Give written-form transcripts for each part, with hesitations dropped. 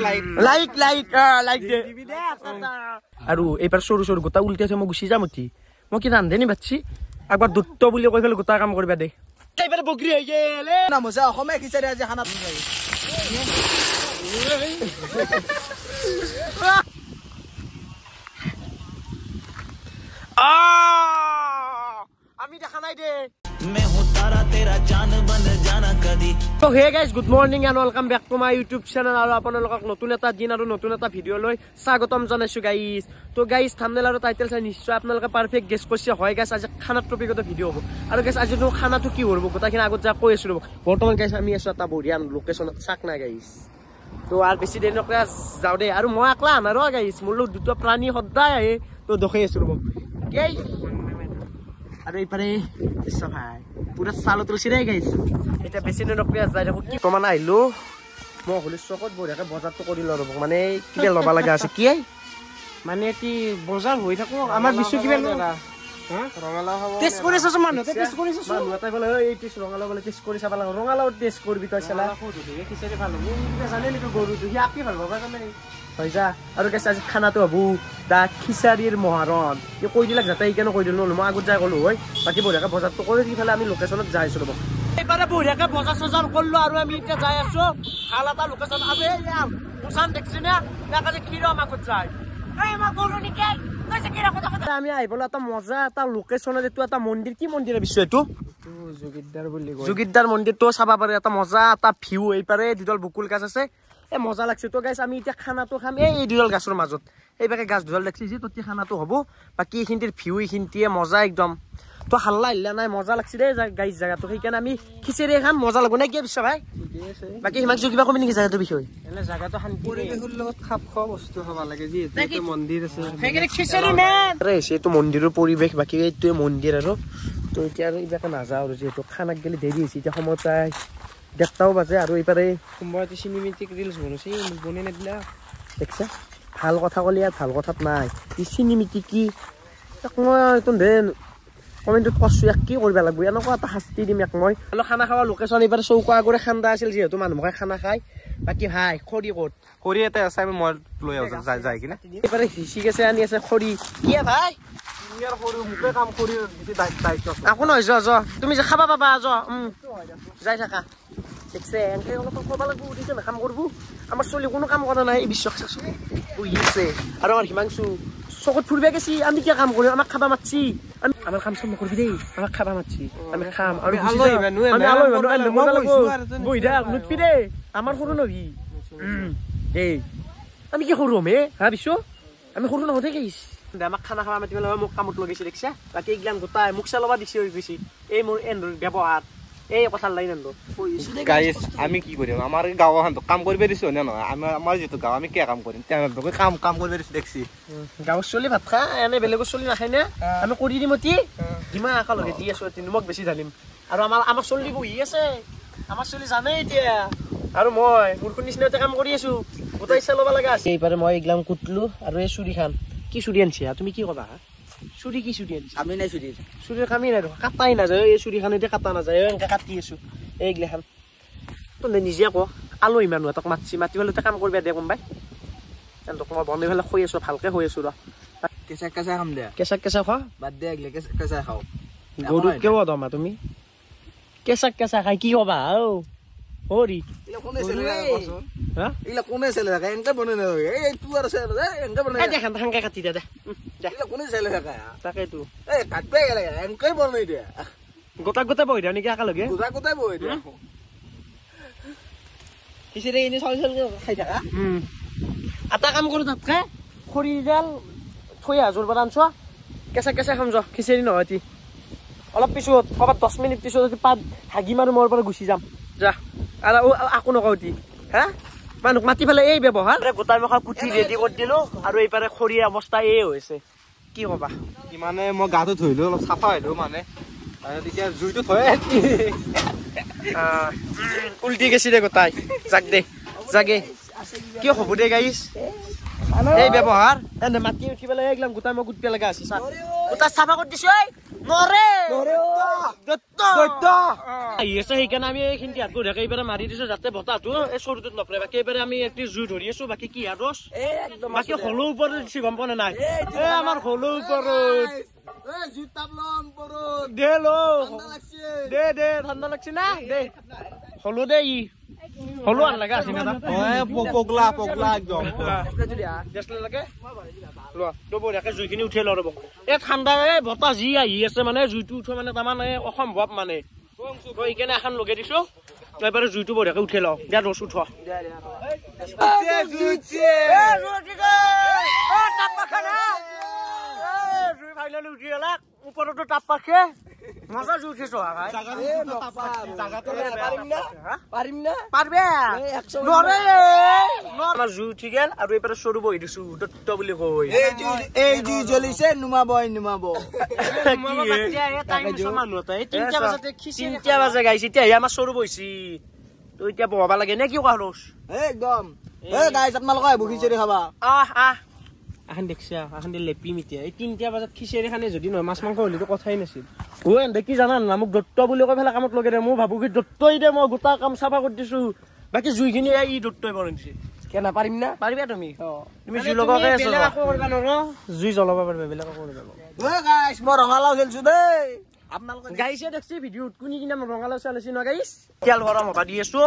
like দে আৰু এইবাৰ সৰু সৰু গোটা উল্টি আছে মই গুচি যাম উঠি মই কি ৰান্ধে নি বাচ্ছি একবাৰ দুত্ত বুলি কৈ ফেলে গোটা কাম কৰিবা দে এইবাৰ বগৰি হৈ গেলে নাম হৈছে অসমীয়া খিচাৰি আজি খানা আমি দেখা নাই দে मैं हूं तारा तेरा जान बन जाना कदी तो hey guys good morning and welcome back to my YouTube channel আৰু আপোনালোকক নতুন এটা দিন আৰু নতুন এটা ভিডিও লৈ স্বাগতম জনাইছো গাইস তো গাইস থাম্বনেল আৰু টাইটেল চাই নিশ্চয় আপোনালোকে পাৰফেক্ট গেস কৰিছে হয় গাইস আজি খানা টপিকত ভিডিও হ'ব আৰু গাইস আজি নো খানাটো কি হ'ব গোটাখিনি আগত যা কৈ আছো বৰ্তমান গাইস আমি আছো এটা বঢ়িয়া লোকেশনত চাক না গাইস তো আর বেছি দিন নকৰা যাও দে আৰু মই আকলা আনাৰো গাইস মোৰ লোক দুটা প্ৰাণী সদায় আহে তো দেখাই আছো গাইস আৰু এইপাৰে ভাই পুৰা সালো তুলছি ৰে গাইস এটা বেশি দিন নকৰা যাই দেখো কি প্ৰমাণ আইলো মই হলি চকত বঢ়িয়াকে বজাৰটো কৰি লব মানে কিবা লবা লাগা আছে কি মানে কি বজাৰ হৈ থাকো আমাৰ বিশ্ব কিবা না ৰঙালাও হ'ব টেষ্ট কৰিছ মানুহ টেষ্ট কৰিছ মানুহ এটা বলে এই টেষ্ট ৰঙালাও বলে টেষ্ট কৰি চাবা লাগা ৰঙালাও টেষ্ট কৰিবি তই চালা খিচাৰি ভাল হ'ব জানে নেকি গৰু দুহি আপি ভাল হ'ব জানে হৈ যা আৰু কেছ আজি খানাটো হবু দা খিচাৰিৰ মহাৰণ এই কৈ দিলাক যাতে এইকাৰণে কৈ দিলো মই আগত যাই গলো হয় বাকি বঢ়িয়াকে বজাৰটো কৰি দি ফেলে আমি লোকেশনত যাই আছো ৰব এইবাৰে বঢ়িয়াকে বজাৰ সজাৰ কৰলো আৰু আমি এতিয়া যাই আছো ভাল এটা লোকেশন আৰু এই মুছান দেখছি না নাকাজে কিৰো আমাকত যায় এই মা গৰু নিকে কৈছে কিৰা কথা কথা আমি আইবলা এটা মজা এটা লোকেশনত এটো এটা মন্দিৰ কি মন্দিৰ বিষয় এটো যোগিদ্দাৰ বুলি কয় যোগিদ্দাৰ মন্দিৰটো চাবা পাৰে এটা মজা এটা ভিউ এইপাৰে দুডল বুকুল গাছ আছে এ মজা লাগছে তো গাইস আমি এতিয়া খানাটো খাম এই দুডল গাছৰ মাজত এইবাকে গাছ দুডল দেখছি যে ততি খানাটো হ'ব বাকি এইখিনটিৰ ভিউ এইখিনটিয়ে মজা একদম তো হাল্লা হিল্লা নাই মজা লাগছে দে গাইস জায়গাটো সেইকাৰণে আমি খিচেৰি খাম মজা লাগব না কি বিশ্ব ভাই বাকি হিমাক কিবা কমি নেকি জায়গাটো বিষয় এনে জায়গাটো শান্তি পৰিবেশৰ লগত খাপ খোৱা বস্তু হবা লাগে যি এটো মন্দিৰ আছে সেইকাৰণে খিচেৰি মেন ৰে সেটো মন্দিৰৰ পৰিবেশ বাকি এইটো মন্দিৰ আৰু তো এতিয়া আৰু ইবাকে নাযাও আৰু যেটো খানাক গলি দেৰি হৈছে এতিয়া সময় প্ৰায় 1:30 বাজে আৰু এইপাৰে কোনবাতে সিনেমেটিক ৰিলস বনছে বনে নেদিলা দেখছা ভাল কথা কলি আর ভাল কথাত নাই ই সিনেমেটিক কি মই তো দেন কমেন্টত কষ্ট কি কৰিবা লাগব এনেকুৱা এটা শাস্তি দিম এক মই হলো খানা খাওয়া লোকেশন এইবাৰ চৌকা আগৰে খান্দা আছিল যেহেতু মানুহকে খানা খাই বাকি ভাই খৰি ক'ত খৰি এটা আছে আমি মই লৈ আও যাই কিনা এইবাৰ হিচি গেছে আনি আছে খৰি কি ভাই ইয়াৰ খৰি মুখে কাম কৰি দিছি দায়িত্ব আকো নহয় য তুমি যে খাবা পাবা য যাই থাকা দেখছে এনকে অলপ কৰবা লাগব উঠিছে না কাম কৰব আমাৰ চলি কোনো কাম কৰা নাই বিশ্বাস বুইছে আৰু আমাৰ হিমাংশু চকত ফুৰবে গেছি আমি কি কাম কৰিম আমাক খাবা মাতছি আমি আমাৰ কাম সম কৰবি দেই আমাক খাবা মাতছি আমি খাম আৰু আলই মানুহ আমি আলই মানুহ বইদা নুটপি দে আমাৰ সৰু নহি দেই আমি কি কৰো মে ভাবিছ আমি সৰু নহতে গেছ আমাক খানা খাবা মাতিব লাগে মোক কামত লগাইছে দেখছা বাকি এইগলান গোটাই মোক চালবা দিছি হৈ গৈছি এই মোৰ এন্ডৰ ব্যৱহাৰ এই কথা লাইন আনলো গাইস আমি কি করিম আমার গাঁওখান তো কাম করবে দিছো না আমার যেটো গাঁও আমি কে কাম করিম তেনকে কাম করবে দিছো দেখছি গাঁও চলি ভাত খা এনে বেলেগ চলি নাখাই না আমি কৰি দিম অতি কিমা আকা লগে দি আছো নিমখ বেছি ঢালিম আৰু আমাৰ চলি বহি আছে আমাৰ চলি জানে এতিয়া আৰু মই মুৰখন নিচিনাতে কাম কৰি আছো গোটাই চালবা লাগা আছে এইবাৰে মই ইগলাম কুটলু আৰু এই চুৰি খান কি চুৰি আনছি তুমি কি কবা চুরি কি চুরি আমি নাই চুরির কামি নাই কাটাই না যায় এই চুরি খান এতিয়া কাটা না যায় এনেকে কাটি আছো এইগলা খান তো নিজে কো আলহী মানুহ এটাক মাতি ফেলে কাম কৰিবা দে কোনবাই তেনতক মই বনাই ফেলে হৈ আছো ভালকে হৈ আছো ৰ কেঁচা খাম দে কেঁচা খোৱা বাদ দে এইগলা কেঁচা খাও গৰু কেও দমা তুমি কেঁচা খাই কি কবা হৰি কোনে চলে কচোন হা ইলা কোনে চলে থাকে এনেকে বনে না এই তু আর চলে এনেকে বনে এই দেখান হাঙ্কা কাটি দে ইলা কোনে চলে থাকে তাকে তু এই কাটবে গেলে এনেকে বনে দে গোটা বই দে নেকি আকা লগে গোটা বই দে কিসেরে এনে চল খাই থাকা আটা কাম কৰো তাতকে খৰি ডাল থৈ হাজৰ পৰা আনছ কেঁচা খাম য খিচেৰি নহতি অলপ পিছত কবাত 10 মিনিট পিছত পাত হাগি মাৰো মোৰ পৰা গুচি যাম যা আৰু আকো নকওতি হা মানুহ মাতি ফেলে এই ব্যৱহাৰ গোটাই মখা কুটি ৰেডি কৰি দিলো আৰু এইপাৰে খৰি অৱস্থা এই হৈছে কি কবা কি মানে মই গাটো ধুইলো অলপ সাফা হইলো মানে আৰু তেতিয়া জুইটো থৈ উল্টি গেছি দে গোটাই জাগে কি হ'ব দে গাইস এই ব্যৱহাৰ এনে মাটি উঠি পেলাই একদম গোটাই মই গুট পেলাগা আছে গোটা সাফা কৰি দিছো নৰে নৰে দত্ত দত্ত আহি আছে সেইকাৰণে আমি এইখিনি হাত বঢ়িয়াকে এইবাৰে মাৰি দিছো যাতে বতাহটো এই চৰুটোত নপৰে বাকী এইবাৰে আমি একটি জুই ধৰি আছো বাকী কি আৰু একদম বাকী হলৌ ওপৰত দিছি গম পোৱা নাই আমাৰ হলৌ ওপৰত দে লো দে ঠাণ্ডা লাগছে না দে হলৌ দে ই হলৌ আন লাগা আছে না পগলা একদম লাগে লোৱা তো বঢ়িয়াকে জুইখিনি উঠাই ল ৰ'ব এই ঠাণ্ডা বতাহ যি আহি আছে মানে জুইটো উঠোৱা মানে তাৰমানে অসম্ভৱ মানে তো এইকাৰণে এখন লগাই দিছো এবাৰে জুইটো বঢ়িয়াকে উঠাই লওঁ দিয়া ৰচ উঠ জুই ফাইনেলি উঠি গলা ওপৰতো তাপ পাখে মজা জুই উঠিছ আমাৰ জুই উঠি গেল আৰু এইবাৰে চৰু বহি দিছো দত্ত বুলি কৈ এই জুই জ্বলিছে নুমাব তিনটা বাজে গাইছে এতিয়া আমাৰ চৰু বহিছি তো এতিয়া বহাব লাগে নে কি কোৱা একদম গাইছ আপোনালোকে খিচিৰি খাবা এখন দেখছি এখন লেপিম এতিয়া এই 3টা বজাত খিচিৰি খানে যদি নহয় মাছ মাংস হলেতো কথাই নাছিল ও এনে কি জানা না মোক দত্ত বুলি কৈ পেলাই কামত লগাই দে মই ভাবো কি দত্তই দে মই গোটা কাম চাফা কৰি দিছো বাকী জুইখিনি ই দত্তই বনাই দিছে কেনা পাৰিম না পাৰিবা তুমি জুই লগাকে আছো জুই জ্বলাব পাৰিবা বেলেগ কৰিব গাইছ মই ৰঙালাও খেলছো দেই আপোনালোকে গাইছে দেখছি ভিডিঅ'ত কোনি কিনা ৰঙালাও চালিছি ন গাইছ তেল গৰম হবা দি আছো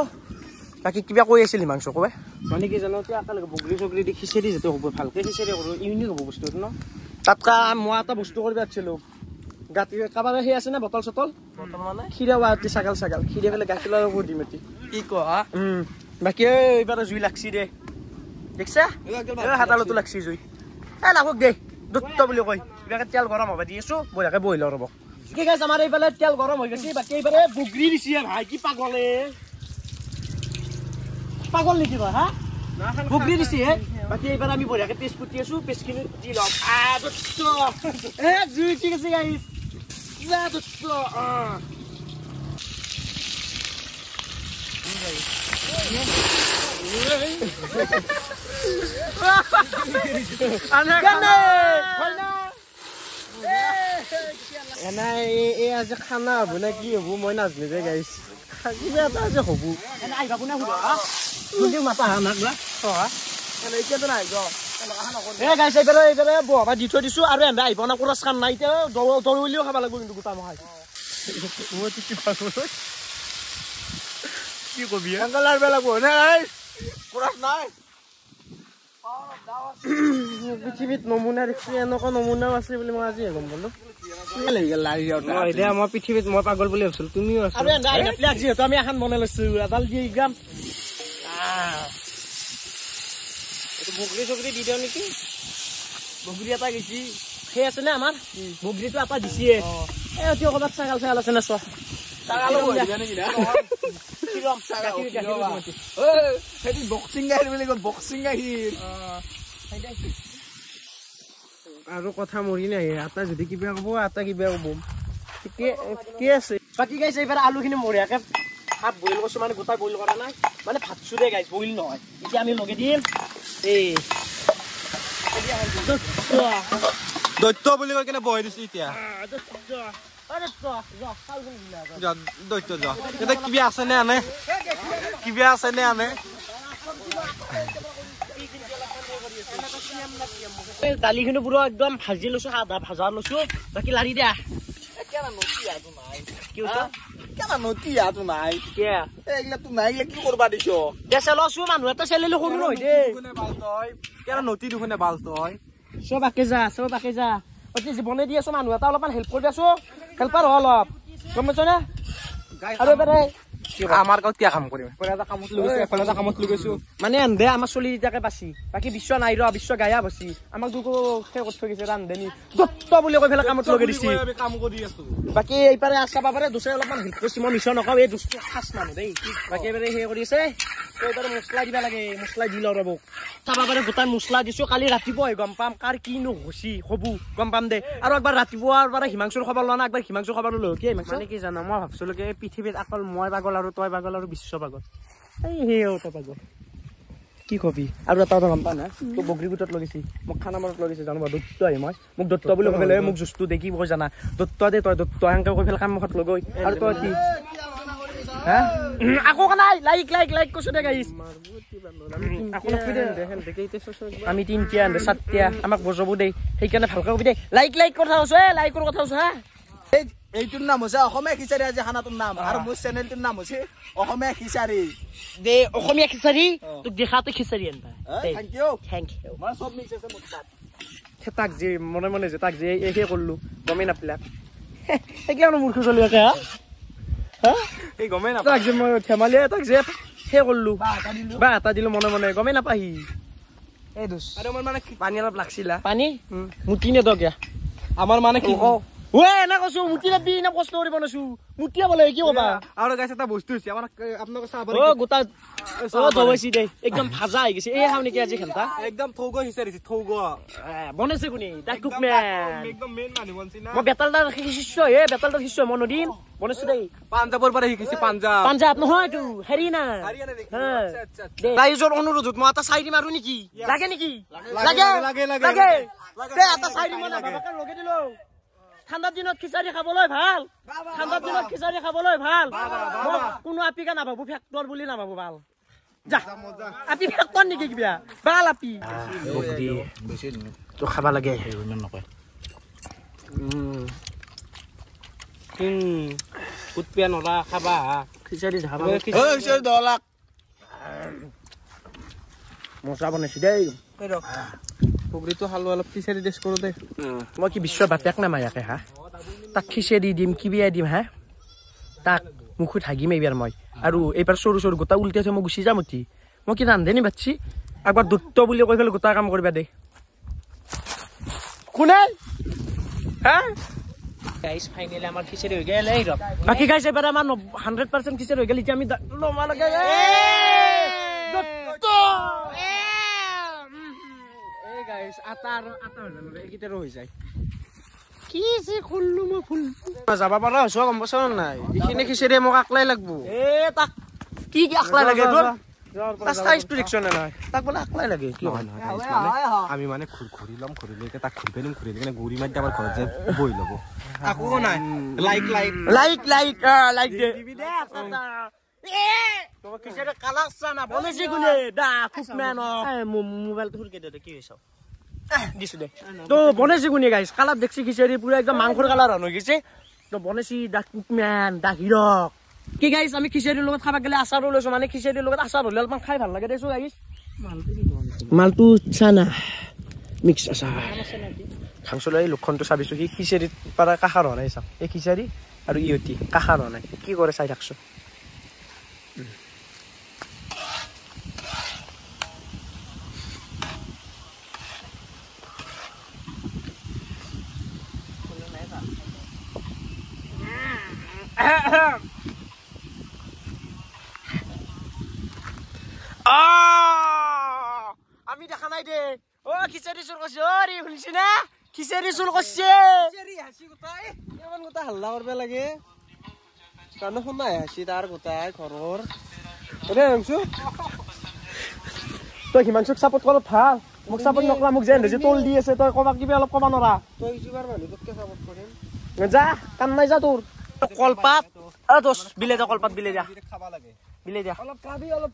বাকি কিবা কৈ আছিল মাংস কবে মানে কি জানো কি আকালে বগৰি চগৰি দি খিচিৰি যেতে হ'ব ভালকে খিচিৰি কৰো ইউনিক হ'ব বস্তুটো ন তাতকা মই এটা বস্তু কৰিব আছিলো গাতি কাবাৰে হে আছে না বটল চটল বটল মানে খিৰা ওয়াতি ছাগাল খিৰা বেলে গাখীৰৰ ওপৰত দি মেটি কি কহা বাকি এইবাৰ জুই লাগছি দে দেখছা হাতালতো লাগছি জুই লাগক দে দত্ত বুলি কয় কিবাকে তেল গৰম হ'ব দি আছো বঢ়িয়াকে বহি ল ৰ'ব কি গাইছ আমাৰ এইফালে তেল গৰম হৈ গৈছে বাকি এইবাৰে বগৰি দিছে ভাই কি পাগলে পাগল নেকি বা হা বগৰি দিছে বাকি এইবাৰ আমি বঢ়িয়াকে পেষ্ট পুতি আছো পেষ্টখিনি দি লম জুই ঠিক আছে গাইছ দত্ত আজি খানা হব না কি হব মই নাজানো যে গাইছ কিবা এটা যে হব আহিবা কোনে সুধ মাতা হানাক গাইছ এইবাৰে বহাবা দি থৈ দিছো আৰু এনে আহিব না কোৰাচ খান নাই এতিয়া দৌৰিলেও খাব লাগিব কিন্তু গোটা মহাই কি কবি পৃথিৱীত নমুনা দেখছি এনেকুৱা নমুনাও আছে বুলি মই আজি গম পালো মই পৃথিৱীত মই পাগল বুলি ভাবিছিলো তুমিও যিহেতু আমি এখন বনাই লৈছো এডাল দি একদম বগৰী চগৰী দি দিওঁ নেকি বগৰী এটা গেছি সেই আছে নে আমাৰ বগৰীটো এটা দিছে এতিয়া ক'ৰবাত ছাগাল ছাগাল আছে না চোৱা আৰু কথা মৰি নাই এটা যদি কিবা কব এটা কিবা কব ঠিকে আছে বাকী গাইছে এইবাৰ আলুখিনি মৰিয়াকে ভাত বইল কৰিছো মানে গোটাই বইল কৰা নাই মানে ভাত চুৰে গাইছ বইল নহয় এতিয়া আমি লগাই দিম এই দত্ত বুলি কৈ কেনে বহাই দিছো এতিয়া দত্ত এতিয়া কিবা আছে নে আনে কিবা আছে নে আনে দালিখিনি পুৰা একদম ভাজি লৈছো আধা ভাজা লৈছো বাকী লাৰি দিয়া কি কৰবা দিছ মানুহ এটা চেলিলো সৰু নহয় দেই নতি দুখনে বাল তই চব আকে যা জীৱনে দি আছো মানুহ এটা অলপমান হেল্প কৰি আছো হেল্পাৰ অলপ গম পাইছ নে আৰু এবাৰে আমাৰ গাঁৱত কিয় কাম কৰিম এটা কামত লগাইছো মানে এন্ধে আমাৰ চলি এতিয়াকে বাচি বাকী বিশ্ব নাই বিশ্ব গায়া বাচি আমাক দুকো সেই কৰি থৈ গৈছে ৰান্ধনি দত্ত বুলি কৈ পেলাই কামত লগাই দিছি বাকী এইপাৰে চাবা পাৰে দুচে অলপমান হেল্প কৰিছে মই মিছ নকওঁ এই দুষ্ট খাচ মানুহ দেই বাকী এইবাৰে সেই কৰি আছে এইবাৰে মছলা দিবা লাগে মছলা দি লওঁ ৰ'ব চাবা পাৰে গোটাই মছলা দিছো কালি ৰাতিপুৱা গম পাম কাৰ কিনো হচি হবু গম পাম দে আৰু একবাৰ ৰাতিপুৱাৰ পৰা হিমাংশুৰ খবৰ লোৱা না একবাৰ হিমাংশুৰ খবৰ লৈ কি মানে কি জানো মই ভাবছিলো কি পৃথিৱীত অকল মই পাগল আৰু তই পাগল আৰু বিশ্ব পাগল এই তই পাগল কি কবি আৰু এটা গম পা না তো বগৰী গুটত লগিছি মোক খানা মানত লগিছে জানো দত্ত আহি মই মোক দত্ত বুলি ক'লে মোক জুস্তু দেখি কৈ জানা দত্ত দে তই দত্ত হাংকা কৈ ফেল কাম মুখত লগৈ আৰু তই কি হা আকৌ নাই লাইক লাইক লাইক কৈছো দে গাইস আমি তিনটিয়া সাতটিয়া আমাক বজাবো দেই সেইকাৰণে ভালকে কবি দেই লাইক লাইক কথা কৈছো লাইকৰ কথা কৈছো হা এইটোৰ নাম হৈছে অসমীয়া খিচাৰী আজি খানাটোৰ নাম আৰু মোৰ চেনেলটোৰ নাম হৈছে অসমীয়া খিচাৰী দে অসমীয়া খিচাৰী তোক দেখাতে খিচাৰী আনবা থেংক ইউ মই মানে সব মিক্স আছে মোৰ তাত তাক যে মনে মনে যে তাক যে একে করলো গমে না প্লাক এগুলো মূর্খ চলি আছে হ্যাঁ এই গমে না তাক যে মই থেমালি তাক যে হে করলো বা এটা দিলো মনে মনে গমে না পাহি এই দোষ আৰু মোৰ মানে পানী অলপ লাগছিলা পানী মুটিনে দগয়া আমাৰ মানে কি ওয়ে না কসু মুটিনে বি না কষ্ট কৰিব নসু মুটিয়া বলে কি কবা আৰু গাইছ এটা বস্তু হৈছে আমাৰ আপোনাক চাব ও গোটা ও দবাইছি দে একদম ভাজা হৈ গৈছে এই হাওনি কি আজি খেলতা একদম থৌগ হিচাৰিছে থৌগ বনাইছে কোনি দা কুকম্যান একদম মেইন মানুহ বনছি না মই বেতালটা শিষ্য বেতালটা শিষ্য মই নদিম বনাইছো দেই পাঞ্জাবৰ পৰা শিকিছে পাঞ্জাব নহয় তো হেৰিনা ৰাইজৰ অনুৰোধত মই এটা চাইৰি মাৰো নেকি লাগে নেকি লাগে লাগে লাগে তে এটা চাইৰি মই বাবাকে লগে দিলো ঠাণ্ডা দিনত খিচাৰি খাবলৈ ভাল ঠাণ্ডা দিনত খিচাৰি খাবলৈ ভাল কোনো আপিকা নাভাবো ফেক্টৰ বুলি নাভাবো ভাল যা আপি ফেক্টৰ নেকি কিবা ভাল আপি তো খাবা লাগে ইমান নকয় কুটপিয়া নৰা খাবা খিচাৰি খাবা ঐ খিচাৰি 10 লাখ মজা বনাইছি দেই পুগৰিটো হালো অলপ খিচাৰি টেষ্ট কৰো দে মই কি বিশ্ব বাপেক না মায়াকে হা তাক খিচাৰি দিম কি বিয়া দিম হা তাক মুখত হাগিম এইবাৰ মই আৰু এইবাৰ সৰু সৰু গোটা উল্টি আছে মই গুচি যাম উঠি মই কি ৰান্ধে নি বাচ্ছি একবাৰ দুত্ত বুলি কৈ ফেলে গোটা কাম কৰিবা দে কোনে হা গাইস ফাইনালি আমাৰ খিচাৰি হৈ গেল এই বাকি গাইস এবাৰ আমাৰ 100% খিচাৰি হৈ গেল এতিয়া আমি লমা লাগে দুত্ত গাইস আটাৰ হলে একিটাৰো হৈ যায় কি যে খুললো মই ফুল যাবা পাৰা হৈছো গম পাছ নাই এইখিনি খিচাৰি মোক আকলাই লাগবো এ তাক কি আকলাই লাগে তোৰ তাৰ সাইজটো দেখছ না নাই তাক বলে আকলাই লাগে কি হয় আমি মানে ঘুৰি লম ঘুৰি লৈ তাক ঘুৰি পেলিম ঘুৰি কিনে গুৰি মাৰি আমাৰ ঘৰত যে বহি ল'ব আকো নাই like like like like like দে দিবি দে আছাটা এ তো কিছেৰে কালাছা না বলেছি গুলে দা কুকম্যান মোবাইলটো হুৰকে দে কি হৈছ দিছো দে তো বনেছি গুনি গাইস কালার দেখছি খিচারি পুরো একদম মাংসর কালার হৈ গৈছে তো বনেছি দা কুকম্যান দা হিরো কি গাইস আমি খিচারির লগত খাবা গেলে আচারও লৈছো মানে খিচারির লগত আচার হলে অলপমান খাই ভাল লাগে দেছো গাইস মালটো চানা মিক্স আচার খাংছলৈ এই লক্ষণটো চাবিছো কি খিচারিত পাৰা কাখাৰ হোৱা নাই চাওক এই খিচাৰি আৰু ইয়তি কাখাৰ হোৱা নাই কি কৰে চাই থাকছো আমি দেখা নাই দে ও খিচাৰি চুল কৰছে ওৰে শুনছি না খিচাৰি চুল কৰছে খিচাৰি হাসি গোটাই কেমন গোটা হাল্লা কৰবে লাগে কানো শুনাই হাসি তাৰ গোটাই ঘৰৰ ৰে হংসু তই হিমাংশুক সাপোৰ্ট কৰত ভাল মোক সাপোৰ্ট নকৰা মোক যেন যে তোল দি আছে তই কবা কিবা অলপ কবা নৰা তই যিবাৰ মানুহ তোকে সাপোৰ্ট কৰিম যা কাম নাই যা তোৰ কলপাত আ দোস বিলে যা কলপাত বিলে যা খাবা লাগে বিলে যা অলপ খাবি অলপ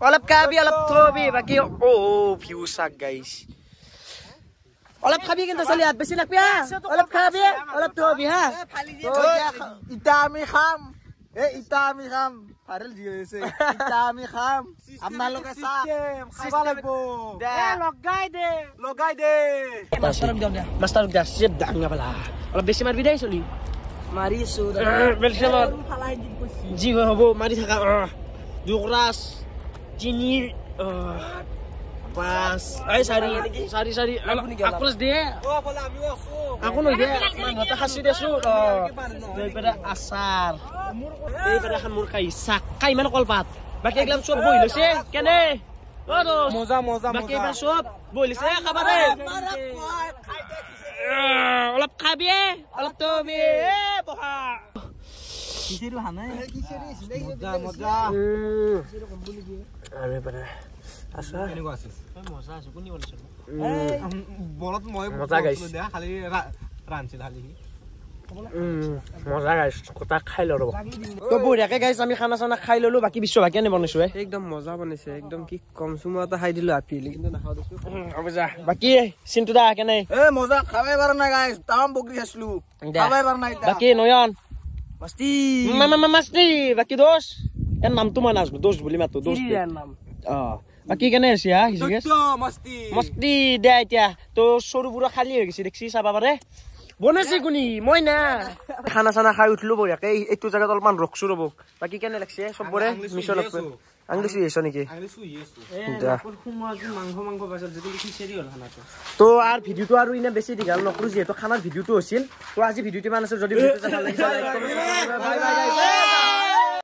অলপ খাবি অলপ থবি বাকি ও ভিউ সাক গাইস অলপ খাবি কিন্তু চলি হাত বেছি নাকবি অলপ খাবি অলপ থবি হা ইটা আমি খাম ইটা আমি খাম ভাইরাল দি হৈছে ইটা আমি খাম আপোনালোকে চা খাবা লাগব লগাই দে মাস্টারক দা সেব দাঙা বলা অলপ বেছি মারবি দেই চলি মারিছো বেলছে মার জি হবো মারি থাকা দুকরাস চিনির বাস এই সারি আকরাস দে ও বলে আমি আছো আকো নই দে মানটা খাসি দেছো এই পেরা আচার এই পেরা খান মুর খাই সাকাই মানে কলপাত বাকি একলাম সব বই লইছে কেনে ও দোস মজা মজা বাকি এবার সব বই লইছে খাবা দে অলপ খাবি অলপ তবি এ বহা খিচিৰি হানাই খিচিৰি মজা মজা আৰে বাৰে আছা কেনেকুৱা আছে মজা আছে কোনি বনাইছে বলত মই মজা গাইছে দেখা খালি ৰানছিল খালি মজা গাইছ কটা খাই লৰো তো বঢ়িয়াকে গাইছ আমি খানা চানা খাই ললো বাকি বিশ্ব বাকি আনি বনাইছো একদম মজা বনাইছে একদম কি কম সুমতে খাই দিলো আপেল কিন্তু নাখাও দিছো অবজা বাকি চিন্তু দা কেনে মজা খাবাই পাৰা নাই গাইছ তাম বকৰি আসলো খাবাই পাৰা নাই বাকি নয়ন মস্তি মাস্তি বাকি দোষ এর নাম তো মানাস দোষ বলি মাতো দোষ নাম বাকি কেনে আছে হা মস্তি মস্তি দে এতিয়া তো সৰু বুঢ়া খালি হৈ গৈছে দেখছি চাবা পাৰে বনাইছে কোনি মই না খানা চানা খাই উঠলো বঢ়িয়াকে এইটো জায়গাত অলপমান ৰখছো ৰব বাকি কেনে লাগছে সবৰে মিছন আপ আংলিছ হৈছ নেকি মাংস পাছত যদি খিচেৰি হল খানাটো তো আৰ ভিডিওটো আৰ ইনা বেশি দীঘল নকৰো যেহেতু খানার ভিডিওটো হৈছিল তো আজি ভিডিওটো মান আছে যদি ভিডিওটো ভাল লাগিছে লাইক কৰক বাই বাই